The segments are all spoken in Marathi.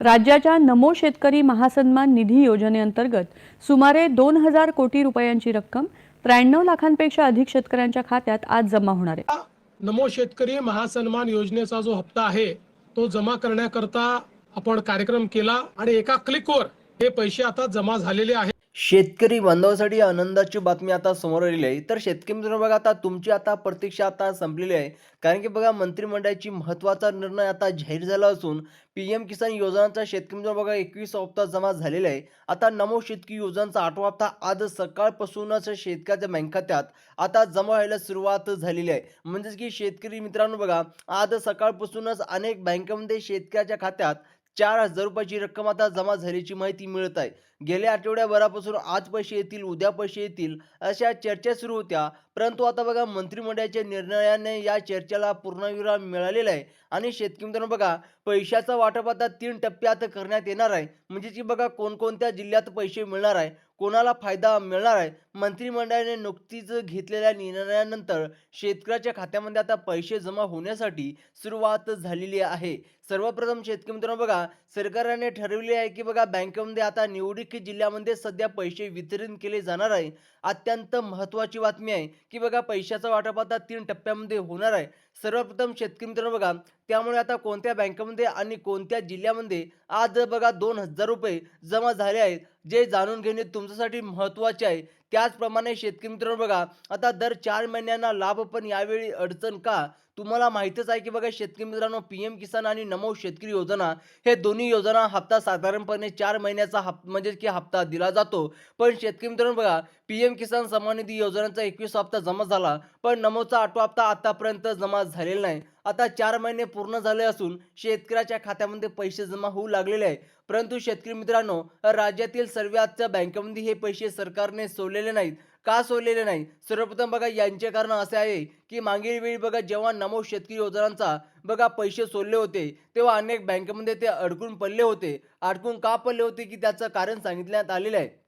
राज्याच्या नमो शेतकरी महासन्मान निधी योजनेअंतर्गत सुमारे 2,000 कोटी रुपयांची रक्कम 93 लाखांपेक्षा अधिक शेतकऱ्यांच्या खात्यात आज जमा होणार आहे। नमो शेतकरी महासन्मान योजनेचा जो हप्ता आहे तो जमा करण्याकरता आपण कार्यक्रम केला आणि एका क्लिकवर हे पैसे आता जमा झालेले आहेत। शेतकरी बांधवांसाठी आनंदाची बातमी आता समोर आलेली आहे। तर शेतकरी मित्रांनो बघा, आता तुमची आता प्रतीक्षा आता संपलेली आहे। कारण की बघा, मंत्रिमंडळाची महत्त्वाचा निर्णय आता जाहीर झाला असून पीएम किसान योजनाचा शेतकरी मित्रांनो बघा 21 हप्ता जमा झालेला आहे। आता नमो शेतकरी योजनाचा 8वा हप्ता आज सकाळपासूनच शेतकऱ्याच्या बँक खात्यात आता जमा व्हायला सुरुवात झालेली आहे। म्हणजेच की शेतकरी मित्रांनो बघा, आज सकाळपासूनच अनेक बँकांमध्ये शेतकऱ्याच्या खात्यात 4,000 रुपयाची रक्कम आता जमा झाल्याची माहिती मिळत आहे। गेल्या आठवड्याभरापासून आज पैसे येतील, उद्या पैसे येतील अशा चर्चा सुरू होत्या। परंतु आता बघा, मंत्रिमंडळाच्या निर्णयाने या चर्चेला पूर्णविराम मिळालेला आहे आणि शेतकरी मित्रांनो बघा, पैशाचं वाटप आता 3 टप्प्यात करण्यात येणार आहे। म्हणजे की बघा, कोणकोणत्या जिल्ह्यात पैसे मिळणार आहे, कोणाला फायदा मिळणार आहे। मंत्रिमंडळाने नुकतीच घेतलेल्या निर्णयानंतर शेतकऱ्याच्या खात्यामध्ये आता पैसे जमा होण्यासाठी सुरुवात झालेली आहे। सर्वप्रथम शेतकरी मित्रांनो बघा, सरकारने ठरवले आहे की बघा, बँकेमध्ये आता निवडक जिल्ह्यामध्ये सध्या पैसे वितरित केले जाणार आहे। अत्यंत महत्त्वाची बातमी आहे की बघा, पैशाचं वाटप आता 3 टप्प्यामध्ये होणार आहे। सर्वप्रथम शेतकरी मित्रांनो बघा, त्यामुळे आता कोणत्या बँकेमध्ये आणि कोणत्या जिल्ह्यामध्ये आज बघा 2,000 रुपये जमा झाले आहेत, जे जाणून घेणे तुमच्यासाठी महत्त्वाचे आहे। त्याचप्रमाणे शेतकरी मित्रांनो बघा, आता दर 4 महिन्यांना लाभ, पण यावेळी अडचण का? तुम्हाला माहीतच आहे की बघा शेतकरी मित्रांनो, पीएम किसान आणि नमो शेतकरी योजना हे दोन्ही योजना हप्ता साधारणपणे 4 महिन्याचा म्हणजे की हप्ता दिला जातो। पण शेतकरी मित्रांनो बघा, पीएम किसान सन्मान निधी योजनेचा 21 हप्ता जमा झाला, पण नमोचा 8वा हप्ता आतापर्यंत जमा झालेला नाही। आता 4 महिने पूर्ण झाले असून शेतकऱ्याच्या खात्यामध्ये पैसे जमा होऊ लागलेले आहे। परंतु शेतकरी मित्रांनो, राज्यातील सर्वच बँकांमध्ये हे पैसे सरकारने सोडलेले नाहीत। का सोडलेले नाही? सर्वप्रथम बघा, यांचे कारण असे आहे की मागील वेळी बघा, जेव्हा नमो शेतकरी योजनांचा बघा पैसे सोडले होते, तेव्हा अनेक बँकेमध्ये ते अडकून पडले होते। अडकून का पडले होते की त्याचं कारण सांगितण्यात आलेलं आहे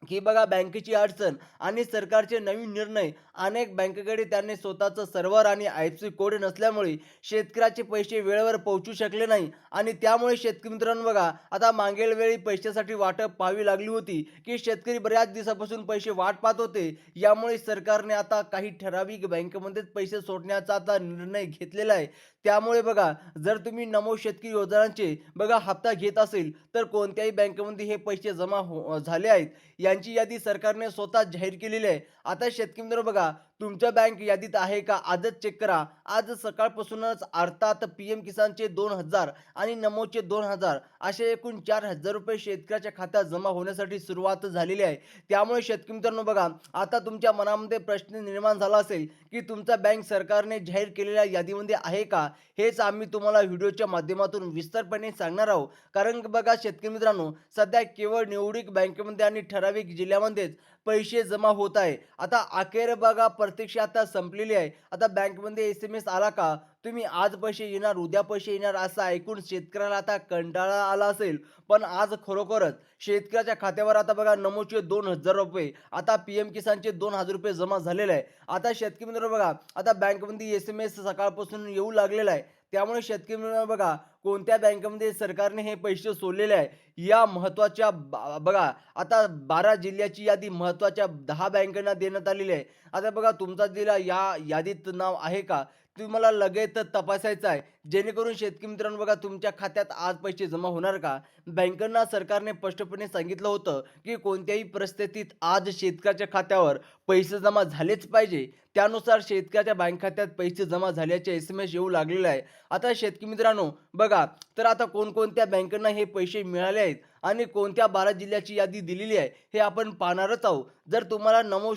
की बघा, बँकेची अडचण आणि सरकारचे नवीन निर्णय, अनेक बँकेकडे त्यांनी स्वतःचं सर्व्हर आणि आयएफएससी कोड नसल्यामुळे शेतकऱ्याचे पैसे वेळेवर पोहोचू शकले नाही आणि त्यामुळे शेतकरी मित्रांनो बघा, आता मागील वेळी पैशासाठी वाटप पाहावी लागली होती की शेतकरी बऱ्याच दिवसापासून पैसे वाट पाहत होते। यामुळे सरकारने आता काही ठराविक बँकेमध्येच पैसे सोडण्याचा आता निर्णय घेतलेला आहे। त्यामुळे बघा, जर तुम्ही नमो शेतकरी योजनांचे बघा हप्ता घेत असेल, तर कोणत्याही बँकेमध्ये हे पैसे जमा झाले आहेत यांची यादी सरकारने स्वतः जाहीर केलेली आहे। आता शेतकरी मित्रांनो बघा, तुमच्या बँक यादीत आहे का? आजच चेक करा। आज सकाळपासूनच अर्थात पीएम किसानचे 2,000 आणि नमोचे 2,000 असे एकूण 4,000 रुपये शेतकऱ्याच्या खात्यात जमा होण्यासाठी सुरुवात झालेली आहे। त्यामुळे शेतकरी मित्रांनो बघा, आता तुमच्या मनामध्ये प्रश्न निर्माण झाला असेल की तुमचा बँक सरकारने जाहीर केलेल्या यादीमध्ये आहे का? हेच आम्ही तुम्हाला व्हिडिओच्या माध्यमातून विस्तारपणे सांगणार आहोत। कारण बघा शेतकरी मित्रांनो, सध्या केवळ निवडक बँकेमध्ये आणि ठराविक जिल्ह्यामध्येच पैसे जमा होत आहे। आता अखेर बघा, प्रतीक्षा आता संपलेली आहे। आता बँकमध्ये एसएमएस आला का, तुम्ही आज पैसे येणार, उद्या पैसे येणार असं ऐकून शेतकऱ्याला आता कंटाळा आला असेल। पण आज खरोखरच शेतकऱ्याच्या खात्यावर आता बघा, नमोचे 2,000 रुपये, आता पीएम किसानचे 2,000 रुपये जमा झालेले आहे। आता शेतकरी मित्रांनो बघा, आता बँकमध्ये एसएमएस सकाळपासून येऊ लागलेला आहे। त्यामुळे शेतकरी मित्रांनो बघा, कोणत्या बँकेमध्ये सरकारने हे पैसे सोडलेले आहे, या महत्त्वाच्या बघा, आता 12 जिल्ह्याची यादी महत्त्वाच्या 10 बँकांना देण्यात आलेली आहे। आता बघा, तुमचा जिल्हा या यादीत नाव आहे का, तुम्हाला लगेच तपासायचं आहे। जेणेकरून शेतकरी मित्रांनो बघा, तुमच्या खात्यात आज पैसे जमा होणार का? बँकांना सरकारने स्पष्टपणे सांगितलं होतं की कोणत्याही परिस्थितीत आज शेतकऱ्याच्या खात्यावर पैसे जमा झालेच पाहिजे। त्यानुसार शेतकऱ्याच्या बँक खात्यात पैसे जमा झाल्याचे एसएमएस येऊ लागलेला आहे। आता शेतकरी मित्रांनो बघा, तर आता कोणकोणत्या बँकांना हे पैसे मिळाले आहेत आणि कोणत्या 12 जिल्ह्याची यादी दिलेली आहे, हे आपण पाहणारच आहोत। जर तुम्हाला नमो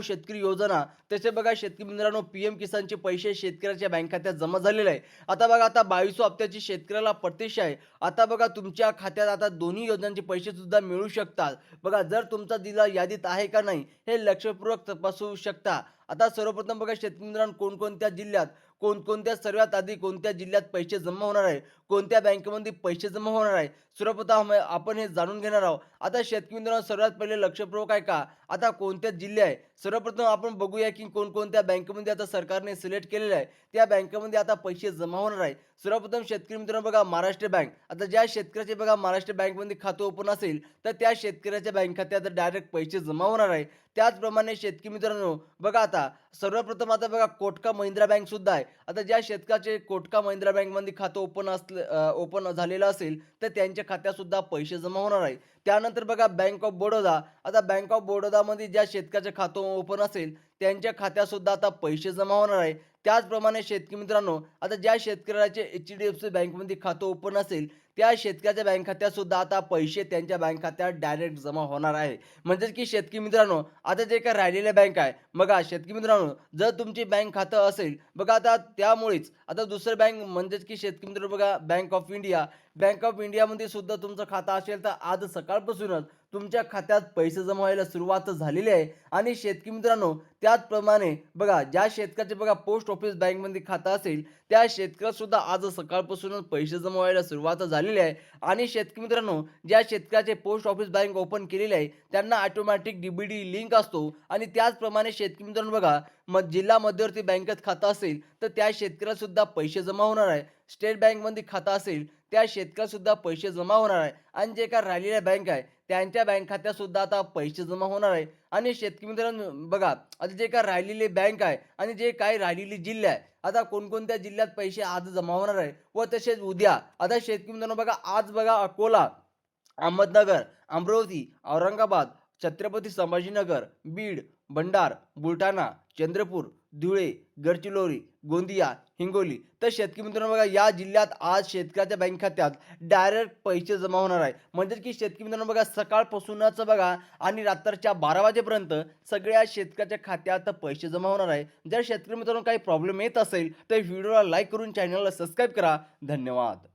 शेतकरी योजना, तसे बघा शेतकरी मित्रांनो, पीएम किसानचे पैसे शेतकऱ्याच्या बँक खात्यात जमा झालेले आहे। आता बघा, आता 22 हप्त्याची शेतकऱ्याला प्रतीक्षा आहे। आता बघा, तुमच्या खात्यात आता दोन्ही योजनांचे पैसे सुद्धा मिळू शकतात। बघा, जर तुमचा जिल्हा यादीत आहे का नाही हे लक्षपूर्वक तपासू शकता। आता सर्वप्रथम बघा शेतकरी मित्रांनो, कोणकोणत्या जिल्ह्यात, कोणकोणत्या सर्वात आधी कोणत्या जिल्ह्यात पैसे जमा होणार आहे, कोणत्या बँकेमध्ये पैसे जमा होणार आहे. सर्वप्रथम आपण हे जाणून घेणार आहोत. आता शेतकरी मित्रांनो, सर्वात पहिले लक्षपूर्वक ऐका. आता कोणत्या जिल्हे आहे, सर्वप्रथम आपण बघूया की कोणकोणत्या बँकेमध्ये आता सरकारने सिलेक्ट केलेलं आहे. त्या बँकेमध्ये आता पैसे जमा होणार आहे. सर्वप्रथम शेतकरी मित्रांनो बघा, महाराष्ट्र बँक. आता ज्या शेतकऱ्याचे बघा महाराष्ट्र बँकमध्ये खातं ओपन असेल, तर त्या शेतकऱ्याच्या बँक खात्यात डायरेक्ट पैसे जमा होणार आहे. त्याचप्रमाणे शेतकरी मित्रांनो बघा, आता सर्वप्रथम आता बघा कोटक महिंद्रा बँक सुद्धा आहे. आता ज्या शेतकऱ्याचे कोटक महिंद्रा बँकमध्ये खातं ओपन झालेलं असेल, तर त्यांच्या खात्यात सुद्धा पैसे जमा होणार आहे. त्यानंतर बघा बँक ऑफ बडोदा. आता बँक ऑफ बडोदामध्ये ज्या शेतकऱ्याचे खातं ओपन असेल, त्यांच्या खात्यात सुद्धा आता पैसे जमा होणार आहे. त्याचप्रमाणे शेतकरी मित्रांनो, आता ज्या शेतकऱ्याचे एच-डी-एफ-सी बँकमध्ये खातं ओपन असेल, त्या शेतकऱ्याच्या बँक खात्यात सुद्धा आता पैसे त्यांच्या बँक खात्यात डायरेक्ट जमा होणार आहे. म्हणजेच की शेतकरी मित्रांनो, आता जे काही राहिलेल्या बँक आहे बघा, शेतकरी मित्रांनो, जर तुमची बँक खातं असेल बघा, आता त्यामुळेच आता दुसरं बँक म्हणजेच की शेतकरी मित्रांनो बघा, bank of India. Bank of इंडियामध्ये सुद्धा तुमचं खातं असेल, तर आज सकाळपासूनच तुमच्या खात्यात पैसे जमा व्हायला सुरुवात झालेली आहे. आणि शेतकरी मित्रांनो, त्याचप्रमाणे बघा, ज्या शेतकऱ्याचे बघा पोस्ट ऑफिस बँकमध्ये खातं असेल, त्या शेतकऱ्यात सुद्धा आज सकाळपासूनच पैसे जमा व्हायला सुरुवात झालेली आहे. आणि शेतकरी मित्रांनो, ज्या शेतकऱ्याचे पोस्ट ऑफिस बँक ओपन केलेली आहे, त्यांना ऑटोमॅटिक डीबीडी लिंक असतो. आणि त्याचप्रमाणे शेतकरी मित्रांनो बघा, जिल्हा मध्यवर्ती बँकेत खातं असेल, तर त्या शेतकऱ्याला सुद्धा पैसे जमा होणार आहे. स्टेट बँकमध्ये खातं असेल, त्या शेतकऱ्याला सुद्धा पैसे जमा होणार आहे. आणि जे काही राहिलेल्या बँक आहे, त्यांच्या बँक खात्यात सुद्धा आता पैसे जमा होणार आहे. आणि शेतकरी मित्रांनो बघा, आता जे काही राहिलेली बँक आहे आणि जे काही राहिलेली जिल्हे आहे, आता कोणकोणत्या जिल्ह्यात पैसे आज जमा होणार आहे व तसेच उद्या. आता शेतकरी मित्रांनो बघा, आज बघा अकोला, अहमदनगर, अमरावती, औरंगाबाद, छत्रपती संभाजीनगर, बीड, भंडार, बुलढाणा, चंद्रपूर, धुळे, गडचिरोली, गोंदिया, हिंगोली. तर शेतकरी मित्रांनो बघा, या जिल्ह्यात आज शेतकऱ्याच्या बँक खात्यात डायरेक्ट पैसे जमा होणार आहे. म्हणजे की शेतकरी मित्रांनो बघा, सकाळपासूनच बघा आणि रात्रीच्या 12 वाजेपर्यंत सगळ्या शेतकऱ्याच्या खात्यात पैसे जमा होणार आहे. जर शेतकरी मित्रांनो काही प्रॉब्लेम येत असेल, तर व्हिडिओला लाईक करून चॅनलला सबस्क्राईब करा. धन्यवाद.